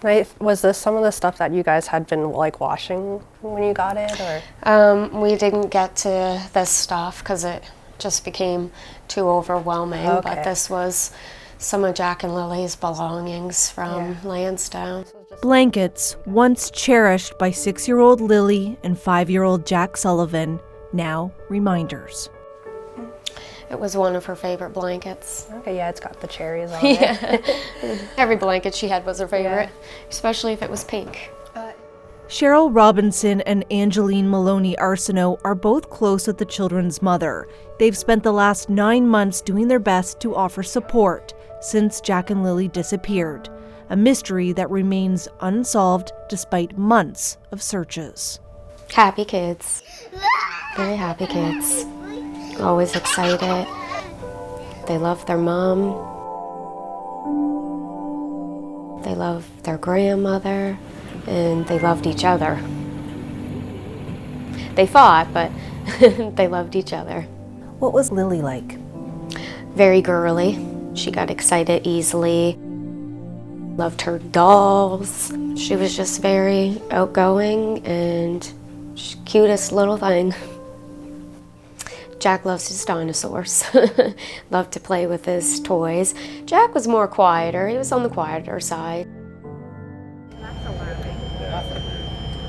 Right. Was this some of the stuff that you guys had been like washing when you got it, or? We didn't get to this stuff because it just became too overwhelming. Okay. But this was some of Jack and Lily's belongings from Lansdowne. Blankets once cherished by 6-year-old Lily and 5-year-old Jack Sullivan, now reminders. It was one of her favorite blankets. Okay, yeah, it's got the cherries on it. Every blanket she had was her favorite, especially if it was pink. Cheryl Robinson and Angeline Maloney-Arsenault are both close with the children's mother. They've spent the last 9 months doing their best to offer support since Jack and Lily disappeared, a mystery that remains unsolved despite months of searches. Happy kids. Very happy kids. Always excited. They love their mom. They love their grandmother, and they loved each other. They fought, but they loved each other. What was Lily like? Very girly. She got excited easily. Loved her dolls. She was just very outgoing and cutest little thing. Jack loves his dinosaurs. Loved to play with his toys. Jack was more quieter. He was on the quieter side.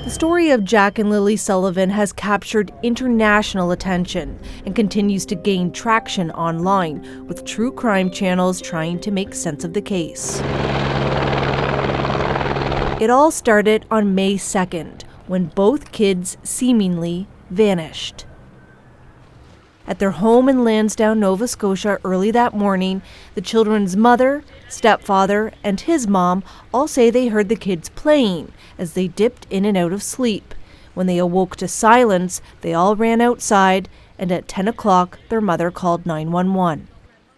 The story of Jack and Lilly Sullivan has captured international attention and continues to gain traction online, with true crime channels trying to make sense of the case. It all started on May 2nd, when both kids seemingly vanished. At their home in Lansdowne, Nova Scotia, early that morning, the children's mother, stepfather, and his mom all say they heard the kids playing as they dipped in and out of sleep. When they awoke to silence, they all ran outside, and at 10 o'clock, their mother called 911.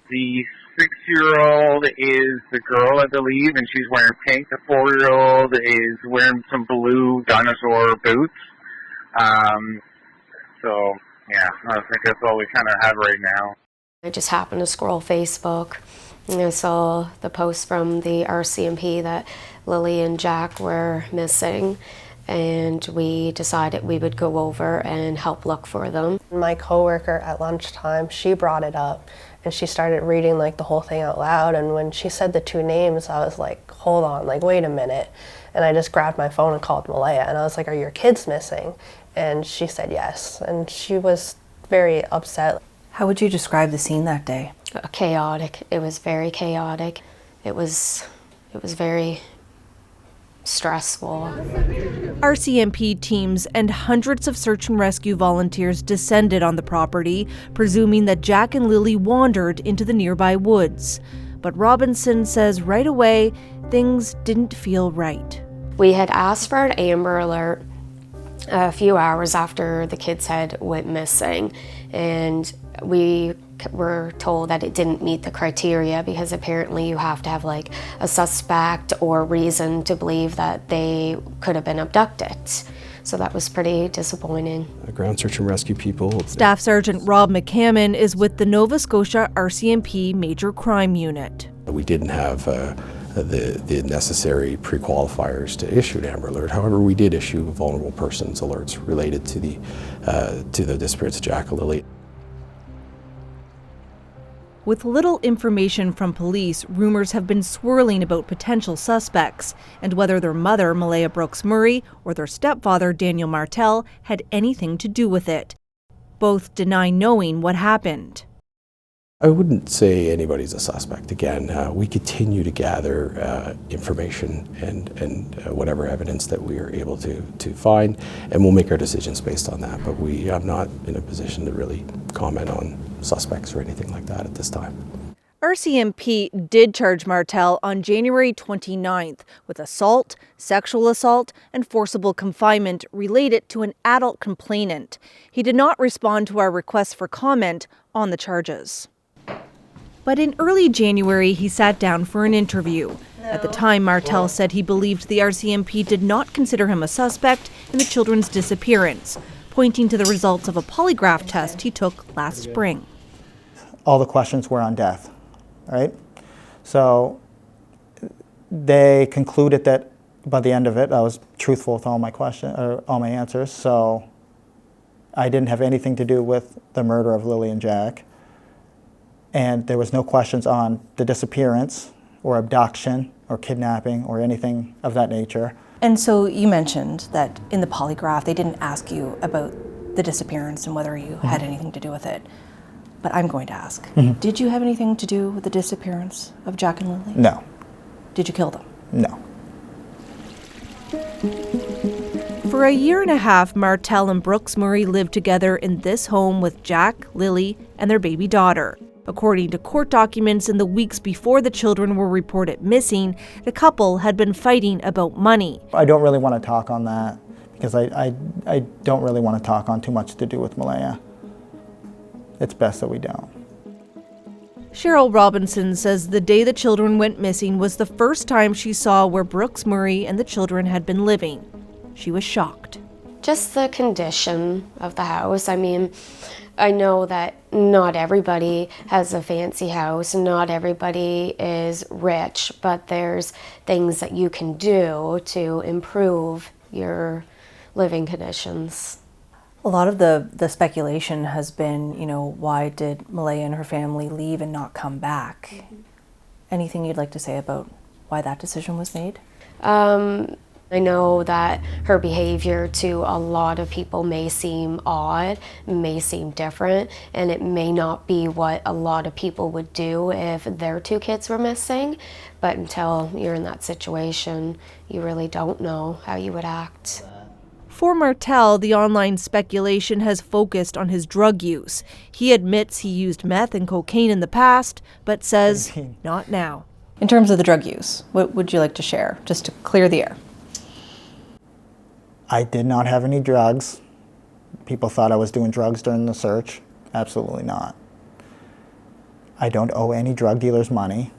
The 6-year-old is the girl, I believe, and she's wearing pink. The 4-year-old is wearing some blue dinosaur boots. Yeah, I think that's all we kind of have right now. I just happened to scroll Facebook, and I saw the post from the RCMP that Lily and Jack were missing, and we decided we would go over and help look for them. My coworker at lunchtime, she brought it up, and she started reading like the whole thing out loud, and when she said the 2 names, I was like, hold on, like wait a minute. And I just grabbed my phone and called Malaya, and I was like, are your kids missing? And she said yes, and she was very upset. How would you describe the scene that day? Chaotic. It was very chaotic. It was very stressful. RCMP teams and hundreds of search and rescue volunteers descended on the property, presuming that Jack and Lily wandered into the nearby woods. But Robinson says right away, things didn't feel right. We had asked for an Amber Alert a few hours after the kids had went missing, and we were told that it didn't meet the criteria because apparently you have to have like a suspect or reason to believe that they could have been abducted. So that was pretty disappointing. Ground search and rescue people. Staff Sergeant Rob McCammon is with the Nova Scotia RCMP Major Crime Unit. We didn't have the necessary pre-qualifiers to issue an Amber Alert. However, we did issue vulnerable persons alerts related to the disappearance of Jack and Lily. With little information from police, rumors have been swirling about potential suspects and whether their mother, Malaya Brooks-Murray, or their stepfather, Daniel Martel, had anything to do with it. Both deny knowing what happened. I wouldn't say anybody's a suspect. Again, we continue to gather information and whatever evidence that we are able to find, and we'll make our decisions based on that. But we are not in a position to really comment on suspects or anything like that at this time. RCMP did charge Martel on January 29th with assault, sexual assault, and forcible confinement related to an adult complainant. He did not respond to our request for comment on the charges. But in early January, he sat down for an interview. At the time, Martel said he believed the RCMP did not consider him a suspect in the children's disappearance, pointing to the results of a polygraph test he took last spring. All the questions were on death, right? So they concluded that by the end of it, I was truthful with all my answers. So I didn't have anything to do with the murder of Lily and Jack. And there was no questions on the disappearance or abduction or kidnapping or anything of that nature. And so you mentioned that in the polygraph, they didn't ask you about the disappearance and whether you had anything to do with it. But I'm going to ask, did you have anything to do with the disappearance of Jack and Lily? No. Did you kill them? No. For a year and a half, Martel and Brooks Murray lived together in this home with Jack, Lily, and their baby daughter. According to court documents, in the weeks before the children were reported missing, the couple had been fighting about money. I don't really want to talk on that because I don't really want to talk on too much to do with Malaya. It's best that we don't. Cheryl Robinson says the day the children went missing was the first time she saw where Brooks Murray and the children had been living. She was shocked. Just the condition of the house. I mean, I know that not everybody has a fancy house, not everybody is rich, but there's things that you can do to improve your living conditions. A lot of the speculation has been, why did Malaya and her family leave and not come back? Anything you'd like to say about why that decision was made? I know that her behavior to a lot of people may seem odd, may seem different, and it may not be what a lot of people would do if their two kids were missing, but until you're in that situation, you really don't know how you would act. For Martel, the online speculation has focused on his drug use. He admits he used meth and cocaine in the past, but says not now. In terms of the drug use, what would you like to share, just to clear the air? I did not have any drugs. People thought I was doing drugs during the search. Absolutely not. I don't owe any drug dealers money.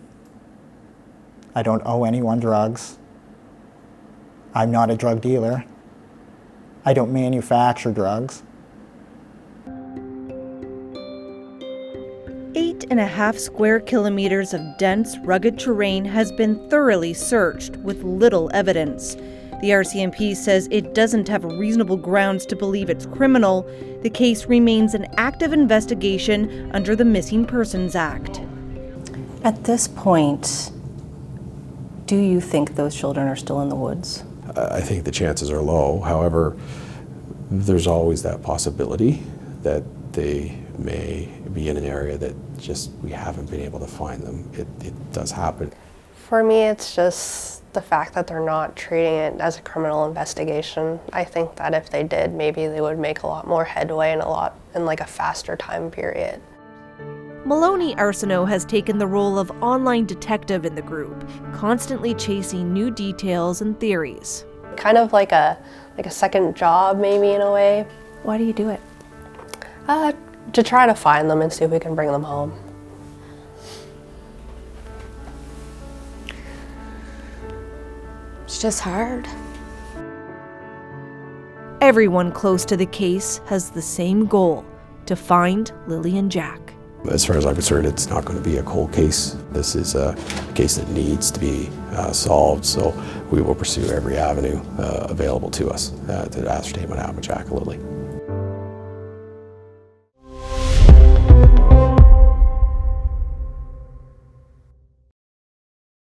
I don't owe anyone drugs. I'm not a drug dealer. I don't manufacture drugs. 8.5 square kilometers of dense, rugged terrain has been thoroughly searched with little evidence. The RCMP says it doesn't have reasonable grounds to believe it's criminal. The case remains an active investigation under the Missing Persons Act. At this point, do you think those children are still in the woods? I think the chances are low. However, there's always that possibility that they may be in an area that just we haven't been able to find them. It does happen. For me, it's just the fact that they're not treating it as a criminal investigation. I think that if they did, maybe they would make a lot more headway in a faster time period. Maloney-Arsenault has taken the role of online detective in the group, constantly chasing new details and theories. Kind of like a second job, maybe, in a way. Why do you do it? To try to find them and see if we can bring them home. It's just hard. Everyone close to the case has the same goal: to find Lily and Jack. As far as I'm concerned, it's not going to be a cold case. This is a case that needs to be solved, so we will pursue every avenue available to us to ascertain what happened with Jack and Lily.